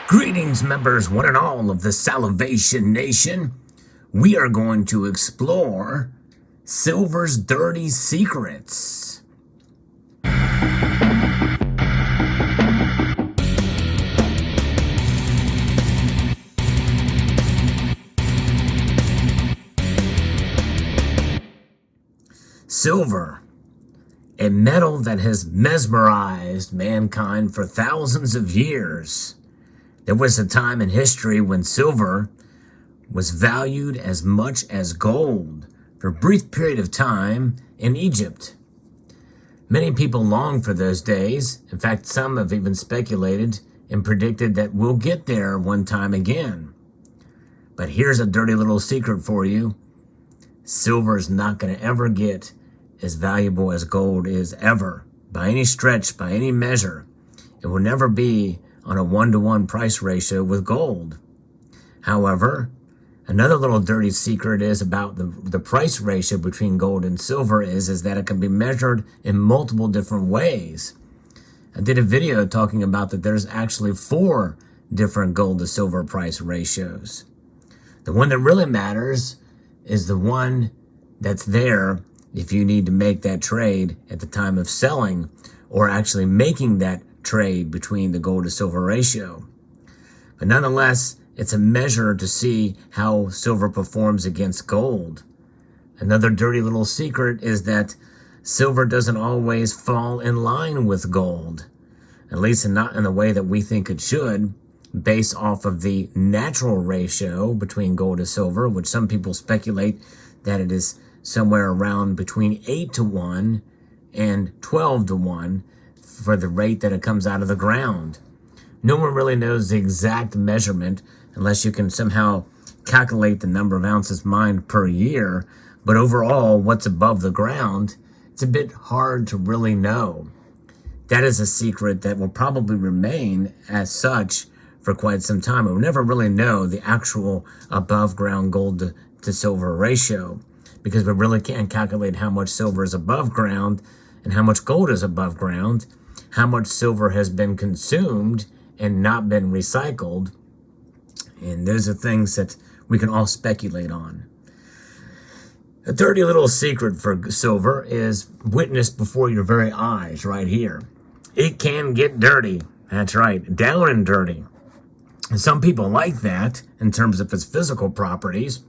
Greetings, members, one and all of the Salivation Nation. We are going to explore silver's dirty secrets. Silver, a metal that has mesmerized mankind for thousands of years. There was a time in history when silver was valued as much as gold for a brief period of time in Egypt. Many people long for those days. In fact, some have even speculated and predicted that we'll get there one time again. But here's a dirty little secret for you. Silver is not going to ever get as valuable as gold is ever, by any stretch, by any measure. It will never be on a 1-to-1 price ratio with gold. However, another little dirty secret is about the price ratio between gold and silver is that it can be measured in multiple different ways. I did a video talking about that there's actually 4 different gold to silver price ratios. The one that really matters is the one that's there if you need to make that trade at the time of selling or actually making that trade between the gold to silver ratio. But nonetheless, it's a measure to see how silver performs against gold. Another dirty little secret is that silver doesn't always fall in line with gold, at least not in the way that we think it should, based off of the natural ratio between gold to silver, which some people speculate that it is somewhere around between 8-to-1 and 12-to-1 for the rate that it comes out of the ground. No one really knows the exact measurement unless you can somehow calculate the number of ounces mined per year. But overall, what's above the ground, it's a bit hard to really know. That is a secret that will probably remain as such for quite some time. We'll never really know the actual above ground gold to silver ratio, because we really can't calculate how much silver is above ground and how much gold is above ground, how much silver has been consumed and not been recycled. And those are things that we can all speculate on. A dirty little secret for silver is witnessed before your very eyes right here. It can get dirty. That's right, down and dirty. And some people like that in terms of its physical properties.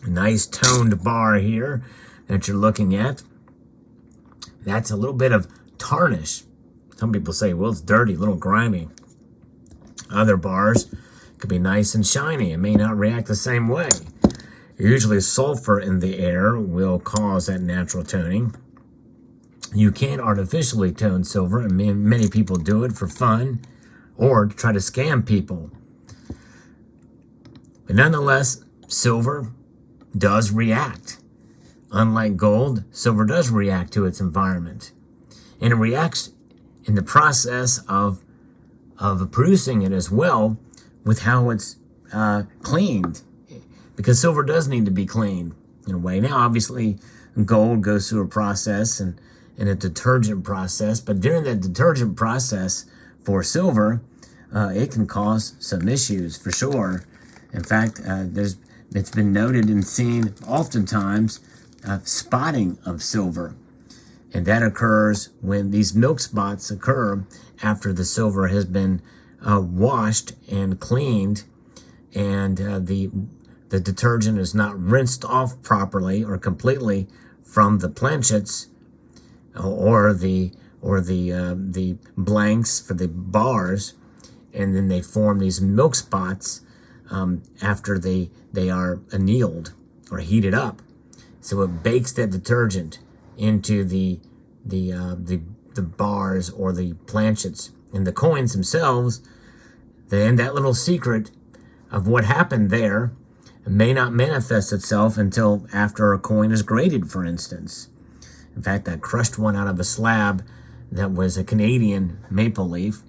A nice toned bar here that you're looking at. That's a little bit of tarnish. Some people say, well, it's dirty, a little grimy. Other bars could be nice and shiny. It may not react the same way. Usually sulfur in the air will cause that natural toning. You can artificially tone silver, and many people do it for fun or to try to scam people. But nonetheless, silver does react. Unlike gold, silver does react to its environment. And it reacts in the process of producing it as well with how it's cleaned. Because silver does need to be cleaned in a way. Now, obviously, gold goes through a process and a detergent process. But during that detergent process for silver, it can cause some issues for sure. In fact, it's been noted and seen oftentimes spotting of silver. And that occurs when these milk spots occur after the silver has been washed and cleaned, and the detergent is not rinsed off properly or completely from the planchets or the blanks for the bars, and then they form these milk spots after they are annealed or heated up. So it bakes that detergent into the bars or the planchets. And the coins themselves, then that little secret of what happened there may not manifest itself until after a coin is graded, for instance. In fact, I crushed one out of a slab that was a Canadian maple leaf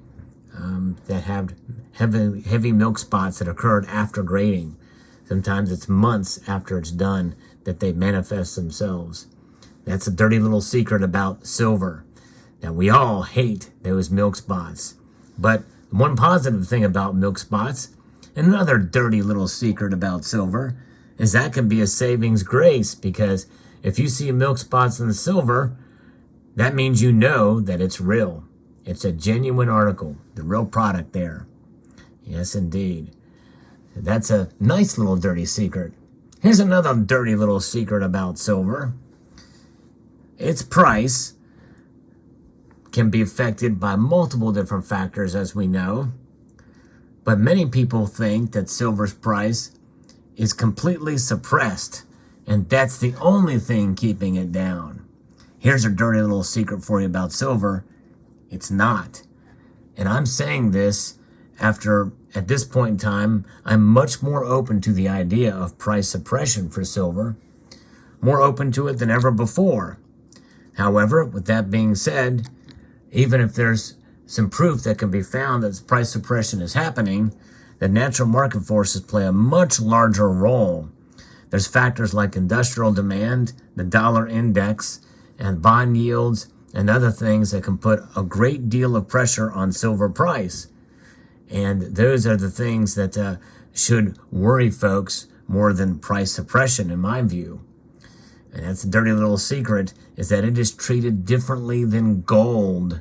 that had heavy milk spots that occurred after grading. Sometimes it's months after it's done that they manifest themselves. That's a dirty little secret about silver. Now, we all hate those milk spots, but One positive thing about milk spots, and another dirty little secret about silver, is that can be a savings grace, because if you see milk spots in the silver, that means you know that it's real. It's a genuine article, the real product there. Yes, indeed. That's a nice little dirty secret. Here's another dirty little secret about silver. Its price can be affected by multiple different factors, as we know. But many people think that silver's price is completely suppressed, and that's the only thing keeping it down. Here's a dirty little secret for you about silver. It's not. And I'm saying this after, at this point in time, I'm much more open to the idea of price suppression for silver, more open to it than ever before. However, with that being said, even if there's some proof that can be found that price suppression is happening, the natural market forces play a much larger role. There's factors like industrial demand, the dollar index, and bond yields, and other things that can put a great deal of pressure on silver price. And those are the things that should worry folks more than price suppression, in my view. And that's a dirty little secret, is that it is treated differently than gold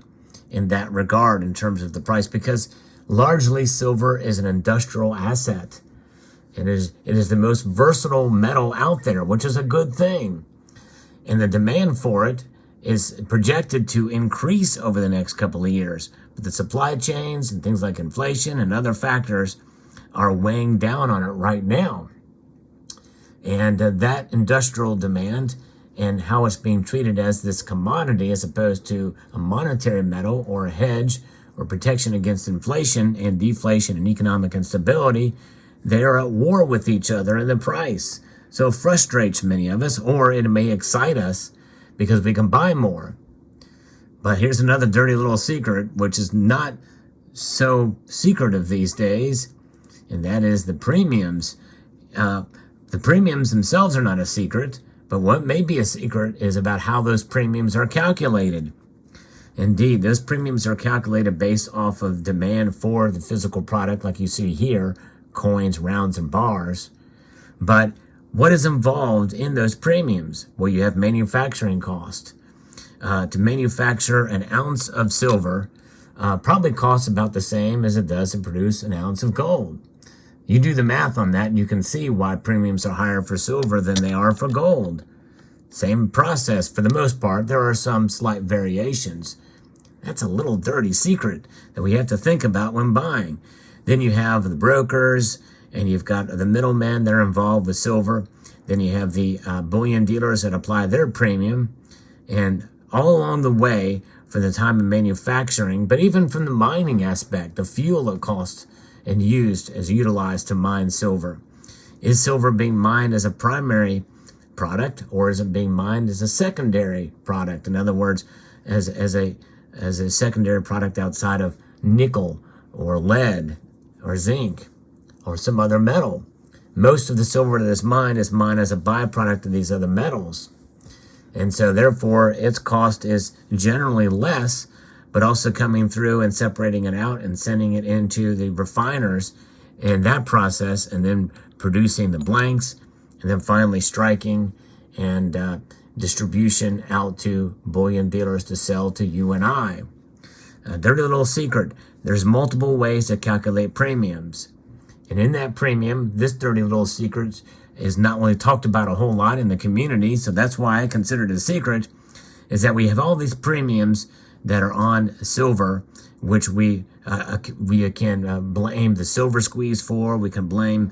in that regard in terms of the price, because largely silver is an industrial asset. It is the most versatile metal out there, which is a good thing. And the demand for it is projected to increase over the next couple of years. But the supply chains and things like inflation and other factors are weighing down on it right now. And that industrial demand and how it's being treated as this commodity as opposed to a monetary metal or a hedge or protection against inflation and deflation and economic instability, they are at war with each other in the price. So it frustrates many of us, or it may excite us because we can buy more. But here's another dirty little secret, which is not so secretive these days, and that is the premiums. The premiums themselves are not a secret, but what may be a secret is about how those premiums are calculated. Indeed, those premiums are calculated based off of demand for the physical product, like you see here, coins, rounds, and bars. But what is involved in those premiums? Well, you have manufacturing cost. To manufacture an ounce of silver probably costs about the same as it does to produce an ounce of gold. You do the math on that and you can see why premiums are higher for silver than they are for gold. Same process for the most part. There are some slight variations. That's a little dirty secret that we have to think about when buying. Then you have the brokers, and you've got the middlemen that are involved with silver. Then you have the bullion dealers that apply their premium. And all along the way, for the time of manufacturing, but even from the mining aspect, the fuel it costs and utilized to mine silver. Is silver being mined as a primary product, or is it being mined as a secondary product? In other words, as a secondary product outside of nickel or lead or zinc or some other metal. Most of the silver that is mined as a byproduct of these other metals. And so therefore its cost is generally less, but also coming through and separating it out and sending it into the refiners in that process, and then producing the blanks, and then finally striking and distribution out to bullion dealers to sell to you and I. Dirty little secret. There's multiple ways to calculate premiums. And in that premium, this dirty little secret is not really talked about a whole lot in the community, so that's why I consider it a secret, is that we have all these premiums that are on silver, which we can blame the silver squeeze for, we can blame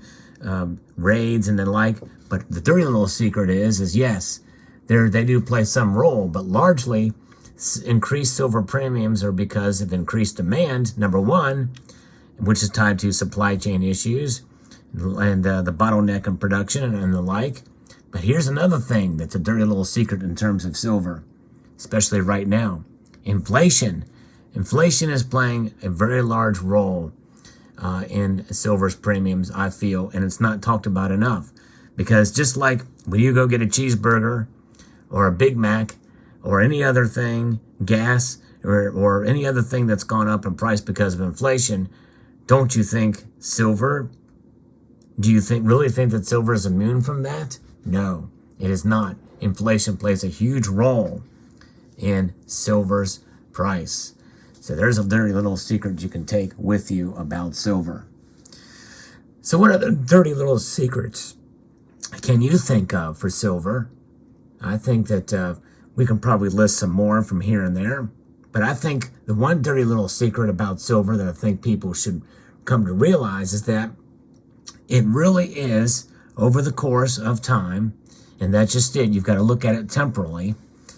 raids and the like. But the dirty little secret is yes, they do play some role, but largely increased silver premiums are because of increased demand, number one, which is tied to supply chain issues and the bottleneck in production and the like. But here's another thing that's a dirty little secret in terms of silver, especially right now. Inflation. Inflation is playing a very large role in silver's premiums, I feel, and it's not talked about enough. Because just like when you go get a cheeseburger or a Big Mac or any other thing, gas, or any other thing that's gone up in price because of inflation, don't you think silver, do you really think that silver is immune from that? No, it is not. Inflation plays a huge role in silver's price. So there's a dirty little secret you can take with you about silver. So what other dirty little secrets can you think of for silver? I think that we can probably list some more from here and there. But I think the one dirty little secret about silver that I think people should come to realize is that it really is, over the course of time, and that's just it, you've got to look at it temporally.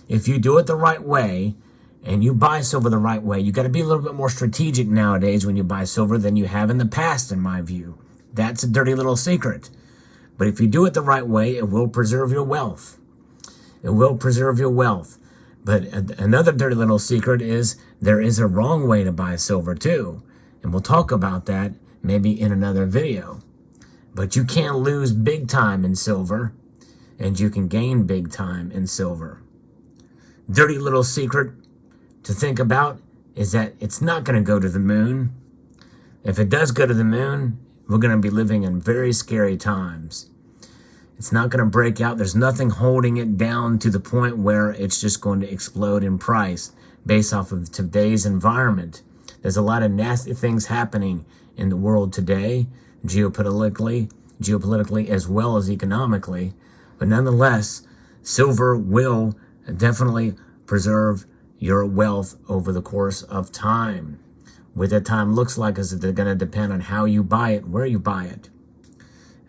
If you do it the right way, and you buy silver the right way, you got to be a little bit more strategic nowadays when you buy silver than you have in the past, in my view. That's a dirty little secret. But if you do it the right way, it will preserve your wealth. It will preserve your wealth. But another dirty little secret is there is a wrong way to buy silver too. And we'll talk about that maybe in another video. But you can lose big time in silver, and you can gain big time in silver. Dirty little secret to think about is that it's not going to go to the moon. If it does go to the moon, we're going to be living in very scary times. It's not going to break out. There's nothing holding it down to the point where it's just going to explode in price based off of today's environment. There's a lot of nasty things happening in the world today, geopolitically as well as economically. But nonetheless, silver will definitely preserve your wealth over the course of time. What that time looks like is that they're going to depend on how you buy it, where you buy it.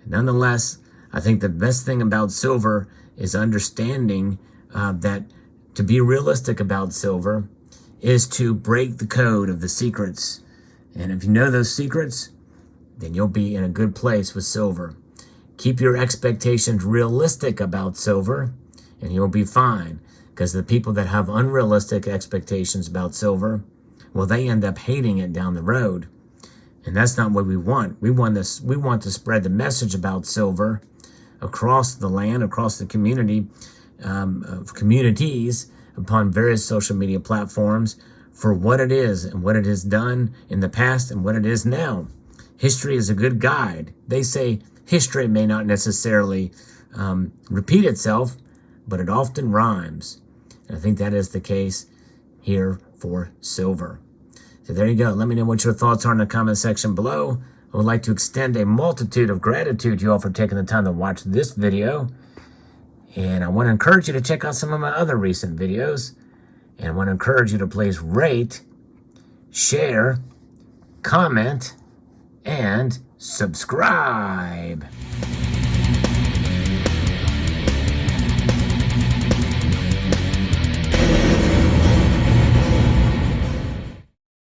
Nonetheless, I think the best thing about silver is understanding that to be realistic about silver is to break the code of the secrets. And if you know those secrets, then you'll be in a good place with silver. Keep your expectations realistic about silver, and you'll be fine. Because the people that have unrealistic expectations about silver, well, they end up hating it down the road. And that's not what we want. We want to spread the message about silver across the land, across the community, communities, upon various social media platforms for what it is and what it has done in the past and what it is now. History is a good guide. They say history may not necessarily repeat itself, but it often rhymes. And I think that is the case here for silver. So there you go. Let me know what your thoughts are in the comment section below. I would like to extend a multitude of gratitude to you all for taking the time to watch this video. And I want to encourage you to check out some of my other recent videos. And I want to encourage you to please rate, share, comment, and subscribe.